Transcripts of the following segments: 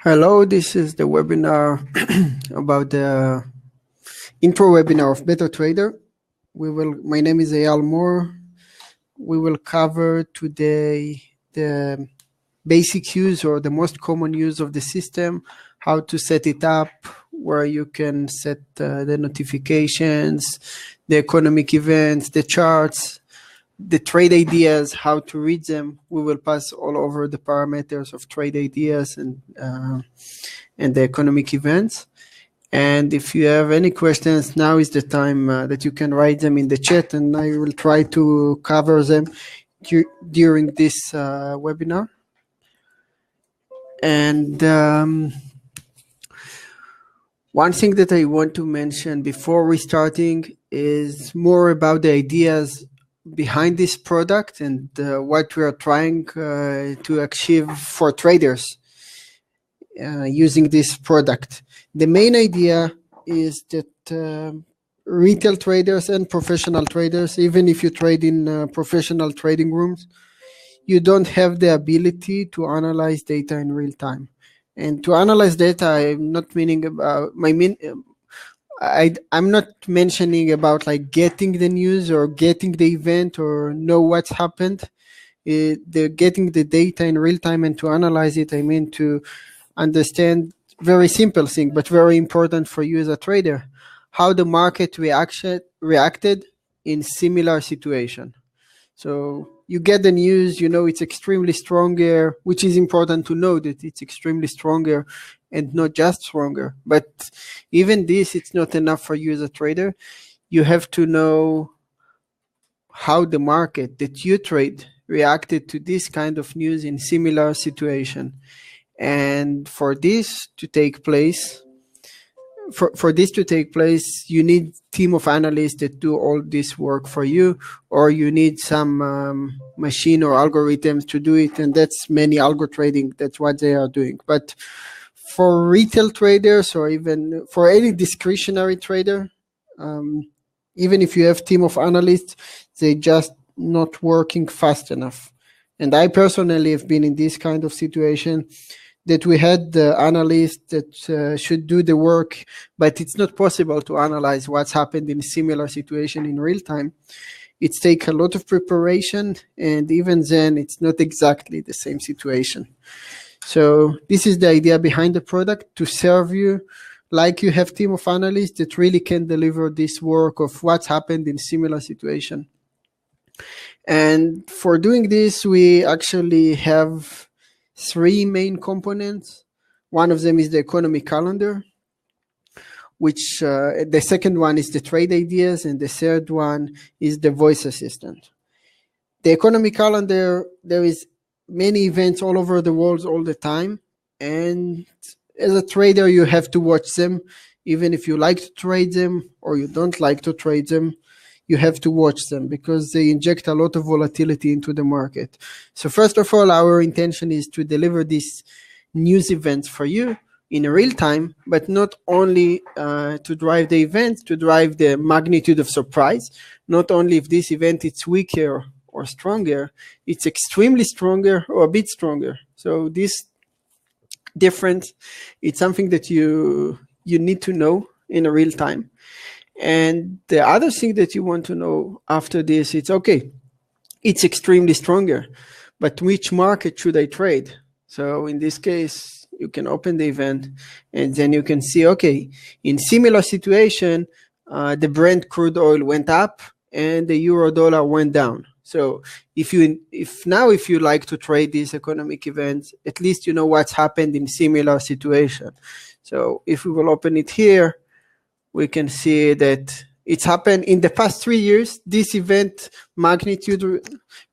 Hello, this is the webinar about the intro webinar of Better Trader. My name is Eyal Moore. We will cover today the basic use or the most common use of the system, how to set it up, where you can set the notifications, the economic events, the charts, the trade ideas, how to read them. We will pass all over the parameters of trade ideas and the economic events. And if you have any questions, now is the time that you can write them in the chat, and I will try to cover them during this webinar. And one thing that I want to mention before restarting is more about the ideas behind this product and what we are trying to achieve for traders using this product. The main idea is that retail traders and professional traders, even if you trade in professional trading rooms, you don't have the ability to analyze data in real time. And to analyze data, I'm not meaning about I'm not mentioning about like getting the news or getting the event or know what's happened. They're getting the data in real time, and to analyze it, I mean to understand very simple thing, but very important for you as a trader, how the market reacted in similar situation. So you get the news, you know it's extremely stronger, which is important to know that it's extremely stronger and not just stronger. But even this, it's not enough for you as a trader. You have to know how the market that you trade reacted to this kind of news in similar situation. And for this to take place, you need team of analysts that do all this work for you, or you need some machine or algorithms to do it, and that's many algo trading. That's what they are doing. But for retail traders, or even for any discretionary trader, even if you have team of analysts, they just not working fast enough. And I personally have been in this kind of situation, that we had the analysts that should do the work, but it's not possible to analyze what's happened in a similar situation in real time. It's take a lot of preparation, and even then it's not exactly the same situation. So this is the idea behind the product, to serve you like you have team of analysts that really can deliver this work of what's happened in similar situation. And for doing this, we actually have three main components. One of them is the economy calendar, which the second one is the trade ideas, and the third one is the voice assistant. The economy calendar, there is many events all over the world all the time, and as a trader you have to watch them. Even if you like to trade them or you don't like to trade them, you have to watch them because they inject a lot of volatility into the market. So first of all, our intention is to deliver these news events for you in real time, but not only to drive the events, to drive the magnitude of surprise. Not only if this event is weaker or stronger, it's extremely stronger or a bit stronger. So this difference, it's something that you need to know in a real time. And the other thing that you want to know after this, it's okay, it's extremely stronger, but which market should I trade? So in this case, you can open the event and then you can see, okay, in similar situation, the Brent crude oil went up and the euro dollar went down. So if you like to trade these economic events, at least you know what's happened in similar situation. So if we will open it here, we can see that it's happened in the past 3 years. This event magnitude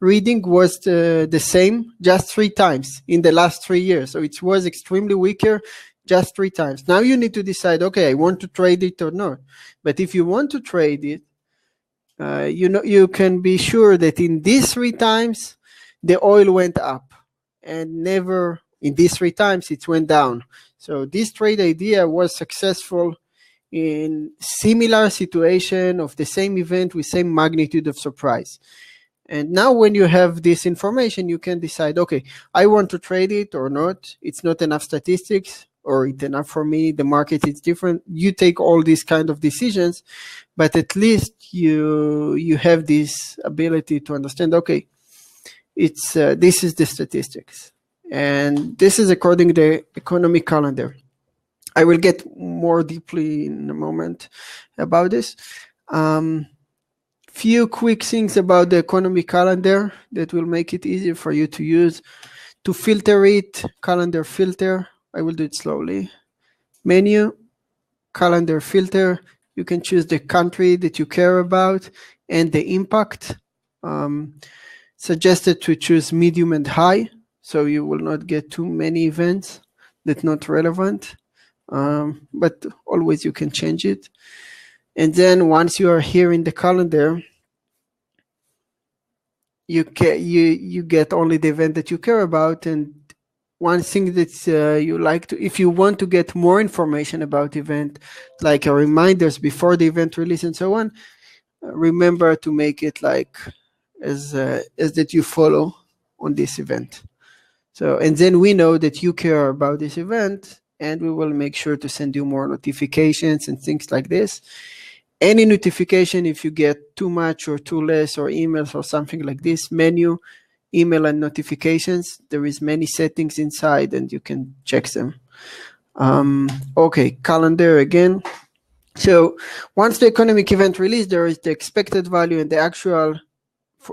reading was the same just 3 times in the last 3 years. So it was extremely weaker just 3 times. Now you need to decide, okay, I want to trade it or not. But if you want to trade it, you can be sure that in these 3 times, the oil went up, and never in these 3 times it went down. So this trade idea was successful in similar situation of the same event with same magnitude of surprise. And now when you have this information, you can decide, okay, I want to trade it or not. It's not enough statistics, or it's enough for me. The market is different. You take all these kind of decisions, but at least you have this ability to understand, okay, it's this is the statistics. And this is according to the economic calendar. I will get more deeply in a moment about this. Few quick things about the economic calendar that will make it easier for you to use. To filter it, calendar filter. I will do it slowly. Menu, calendar filter. You can choose the country that you care about and the impact. Suggested to choose medium and high, so you will not get too many events that not relevant. But always you can change it. And then once you are here in the calendar, you get only the event that you care about. And one thing that you like to, if you want to get more information about event, like reminders before the event release and so on, remember to make it like as that you follow on this event. So, and then we know that you care about this event, and we will make sure to send you more notifications and things like this. Any notification, if you get too much or too less, or emails or something like this, menu, email and notifications, there is many settings inside and you can check them. Okay, calendar again. So once the economic event release, there is the expected value and the actual,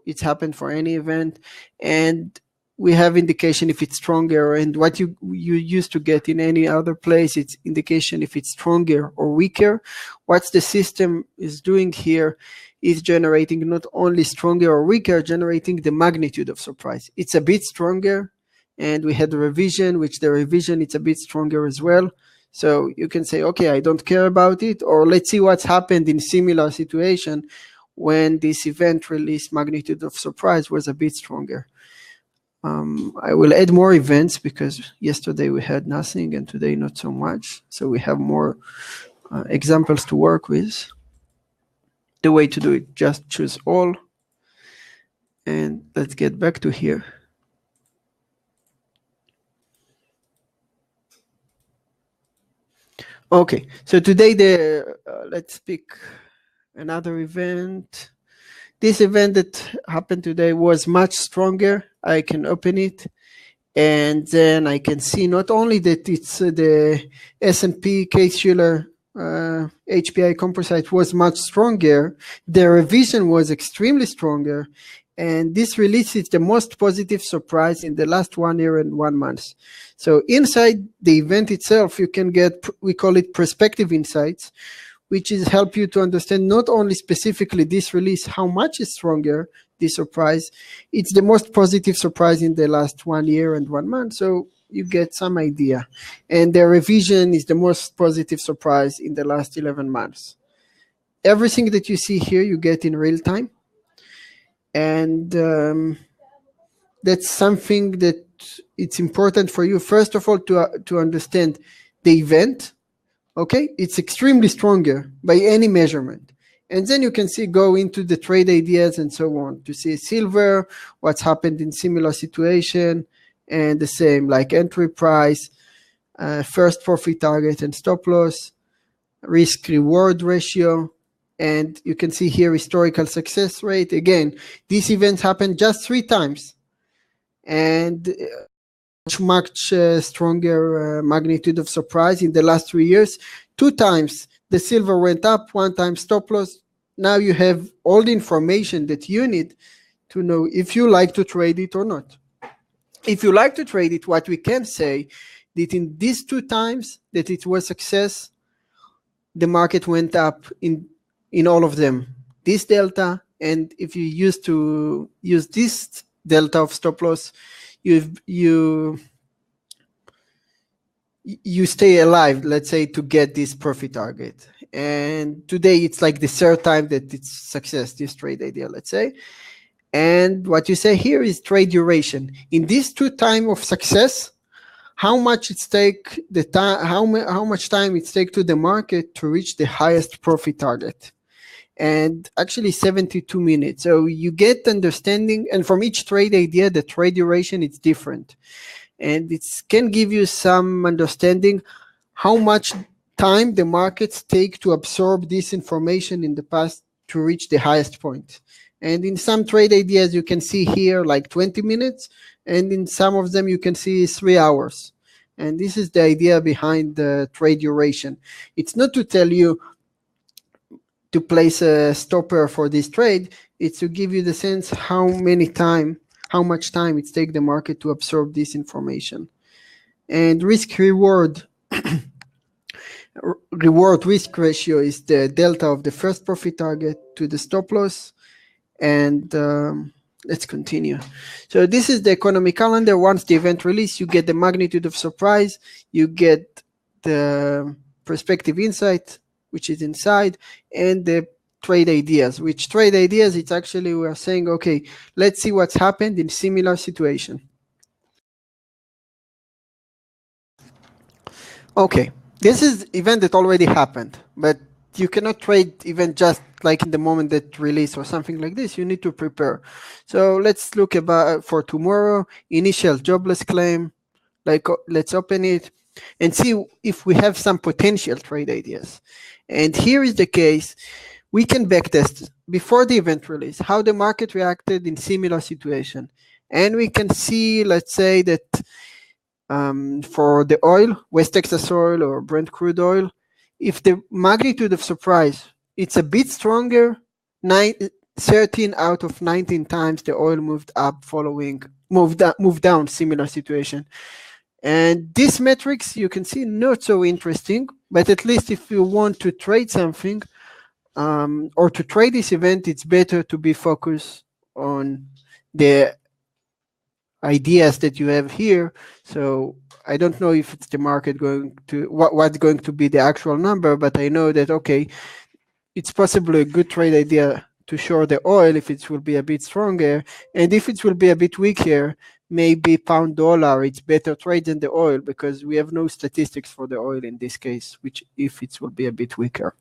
it's happened for any event. And we have indication if it's stronger, and what you used to get in any other place, it's indication if it's stronger or weaker. What the system is doing here is generating not only stronger or weaker, generating the magnitude of surprise. It's a bit stronger, and we had a revision, which the revision, it's a bit stronger as well. So you can say, okay, I don't care about it, or let's see what's happened in similar situation when this event release magnitude of surprise was a bit stronger. I will add more events because yesterday we had nothing and today not so much. So we have more examples to work with. The way to do it, just choose all. And let's get back to here. Okay, so today let's pick another event. This event that happened today was much stronger. I can open it, and then I can see not only that it's the S&P Case-Shiller HPI composite was much stronger, the revision was extremely stronger, and this release is the most positive surprise in the last 1 year and 1 month. So inside the event itself, you can get, we call it perspective insights, which is help you to understand not only specifically this release, how much is stronger, this surprise. It's the most positive surprise in the last 1 year and 1 month. So you get some idea. And the revision is the most positive surprise in the last 11 months. Everything that you see here, you get in real time. And that's something that it's important for you, first of all, to understand the event. Okay, it's extremely stronger by any measurement. And then you can go into the trade ideas and so on to see silver, what's happened in similar situation, and the same like entry price, first profit target and stop loss, risk reward ratio. And you can see here historical success rate. Again, these events happened just 3 times. And much stronger magnitude of surprise in the last 3 years. 2 times the silver went up, 1 time stop loss. Now you have all the information that you need to know if you like to trade it or not. If you like to trade it, what we can say that in these 2 times that it was success, the market went up in all of them. This delta, and if you used to use this delta of stop loss, you stay alive, let's say, to get this profit target. And today it's like the 3rd time that it's success, this trade idea, let's say. And what you say here is trade duration. In this 2 time of success, how much it take the time, how much time it take to the market to reach the highest profit target. and actually 72 minutes. So you get understanding, and from each trade idea, the trade duration is different. And it can give you some understanding how much time the markets take to absorb this information in the past to reach the highest point. And in some trade ideas, you can see here like 20 minutes, and in some of them, you can see 3 hours. And this is the idea behind the trade duration. It's not to tell you to place a stopper for this trade, it's to give you the sense how much time it takes the market to absorb this information. And risk reward risk ratio is the delta of the first profit target to the stop loss. And let's continue. So this is the economic calendar. Once the event release, you get the magnitude of surprise, you get the perspective insight, which is inside, and the trade ideas. Which trade ideas, it's actually we are saying, okay, let's see what's happened in similar situation. Okay, this is event that already happened, but you cannot trade event just like in the moment that release or something like this. You need to prepare. So let's look about for tomorrow, initial jobless claim. Like let's open it and see if we have some potential trade ideas. And here is the case. We can backtest before the event release how the market reacted in similar situation. And we can see, let's say that for the oil, West Texas oil or Brent crude oil, if the magnitude of surprise, it's a bit stronger, 13 out of 19 times the oil moved up moved down, similar situation. And these metrics, you can see, not so interesting, but at least if you want to trade something or to trade this event, it's better to be focused on the ideas that you have here. So I don't know if it's the market going to what's going to be the actual number, but I know that okay, it's possibly a good trade idea to short the oil if it will be a bit stronger, and if it will be a bit weaker, maybe pound dollar, it's better trade than the oil because we have no statistics for the oil in this case, which if it will be a bit weaker.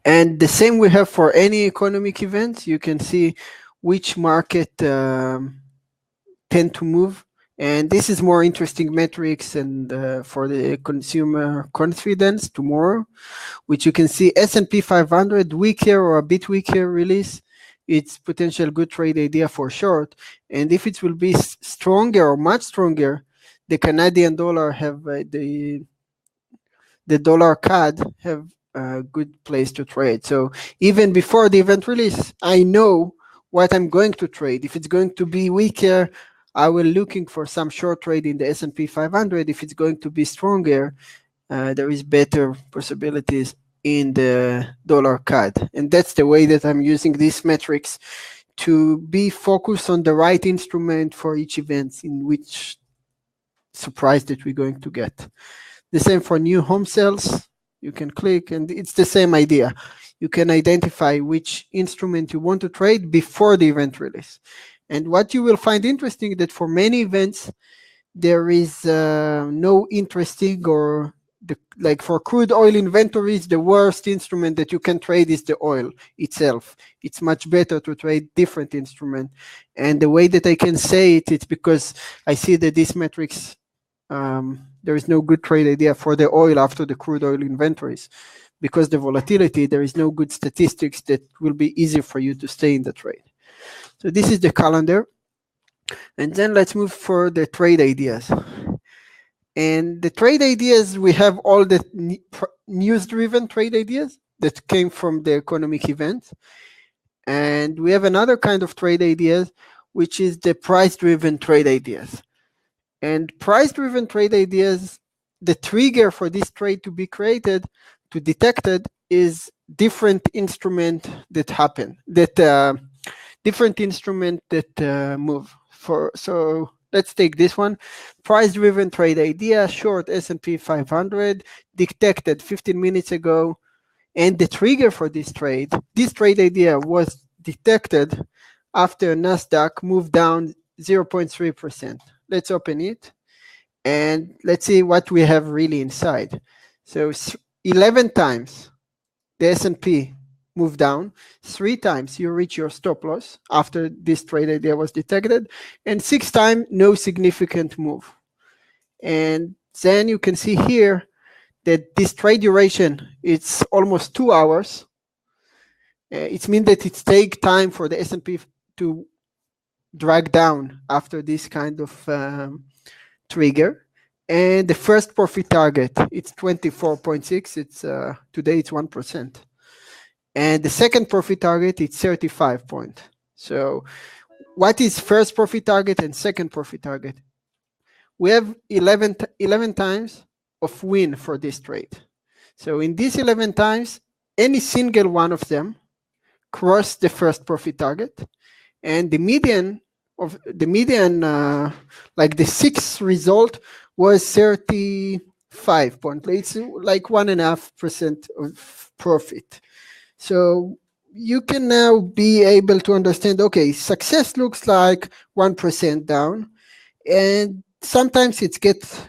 And the same we have for any economic event. You can see which market tend to move, and this is more interesting metrics and for the consumer confidence tomorrow, which you can see S&P 500 weaker or a bit weaker release, it's potential good trade idea for short. And if it will be stronger or much stronger, the Canadian dollar have the dollar CAD have a good place to trade. So even before the event release, I know what I'm going to trade. If it's going to be weaker, I will looking for some short trade in the S&P 500. If it's going to be stronger, there is better possibilities in the dollar CAD. And that's the way that I'm using these metrics to be focused on the right instrument for each event in which surprise that we're going to get. The same for new home sales. You can click and it's the same idea. You can identify which instrument you want to trade before the event release. And what you will find interesting that for many events, there is no interesting or like for crude oil inventories, the worst instrument that you can trade is the oil itself. It's much better to trade different instrument. And the way that I can say it, it's because I see that these metrics, there is no good trade idea for the oil after the crude oil inventories. Because the volatility, there is no good statistics that will be easy for you to stay in the trade. So this is the calendar. And then let's move for the trade ideas. And the trade ideas, we have all the news-driven trade ideas that came from the economic event. And we have another kind of trade ideas, which is the price-driven trade ideas. And price-driven trade ideas, the trigger for this trade to be created, to detected, is different instrument that happen, that different instrument that move. So let's take this one. Price-driven trade idea, short S&P 500, detected 15 minutes ago. And the trigger for this trade idea was detected after NASDAQ moved down 0.3%. Let's open it. And let's see what we have really inside. So 11 times the S&P move down. 3 times you reach your stop loss after this trade idea was detected, and 6 times no significant move. And then you can see here that this trade duration, it's almost 2 hours. It means that it takes time for the S&P to drag down after this kind of trigger. And the first profit target, it's 24.6. It's today it's 1%. And the second profit target, it's 35 point. So what is first profit target and second profit target? We have 11 times of win for this trade. So in these 11 times, any single one of them crossed the first profit target, and the median, like the sixth result was 35 point. It's like 1.5% of profit. So you can now be able to understand, okay, success looks like 1% down, and sometimes it gets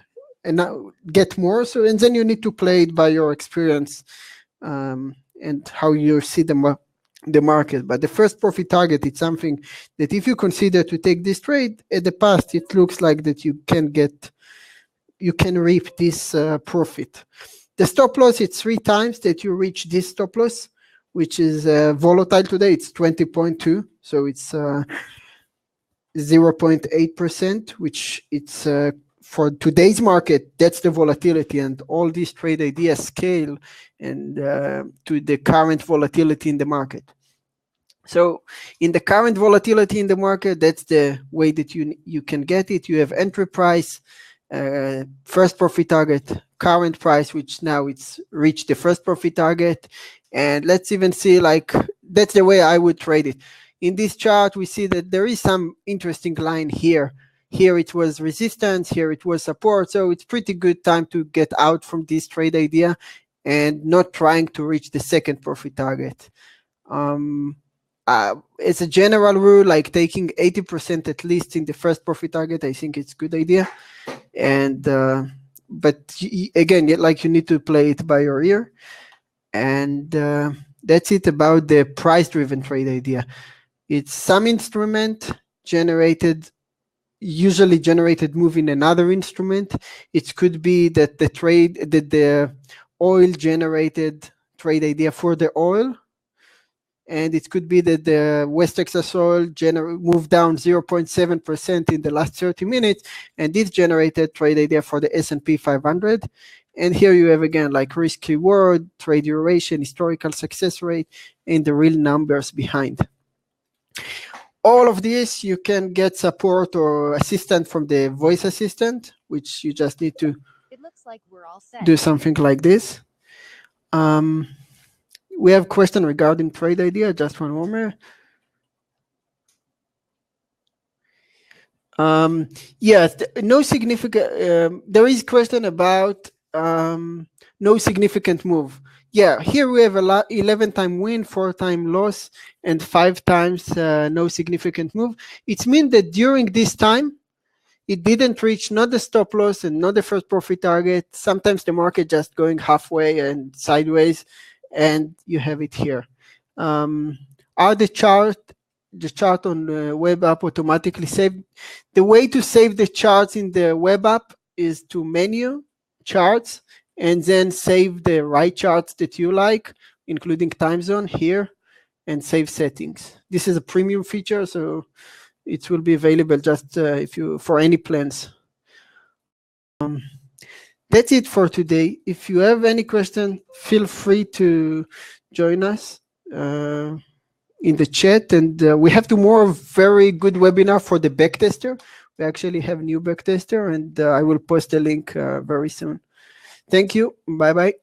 more. So, and then you need to play it by your experience and how you see the market. But the first profit target, it's something that if you consider to take this trade, at the past, it looks like that you can reap this profit. The stop loss, it's 3 times that you reach this stop loss, which is volatile today. It's 20.2, so it's 0.8%, which it's for today's market, that's the volatility, and all these trade ideas scale and to the current volatility in the market. So in the current volatility in the market, that's the way that you can get it. You have entry price, first profit target, current price, which now it's reached the first profit target. And let's even see, like, that's the way I would trade it. In this chart, we see that there is some interesting line here. Here it was resistance, here it was support. So it's pretty good time to get out from this trade idea and not trying to reach the second profit target. It's a general rule, like taking 80% at least in the first profit target, I think it's a good idea. And but again, like, you need to play it by your ear. And that's it about the price-driven trade idea. It's some instrument usually generated move in another instrument. It could be that the oil generated trade idea for the oil, and it could be that the West Texas oil moved down 0.7% in the last 30 minutes, and this generated trade idea for the S&P 500. And here you have, again, like risk reward, trade duration, historical success rate, and the real numbers behind. All of this, you can get support or assistance from the voice assistant, which you just need to do something like this. We have a question regarding trade idea. Just one moment. Yes, no significant. There is question about no significant move. Yeah, here we have 11 time win, 4 time loss, and 5 times no significant move. It means that during this time, it didn't reach not the stop loss and not the first profit target. Sometimes the market just going halfway and sideways, and you have it here. Are the chart on the web app automatically saved? The way to save the charts in the web app is to menu charts and then save the right charts that you like, including time zone here, and save settings. This is a premium feature, so it will be available just for any plans. That's it for today. If you have any question, feel free to join us in the chat. And we have tomorrow a very good webinar for the backtester. We actually have new backtester, and I will post a link very soon. Thank you. Bye-bye.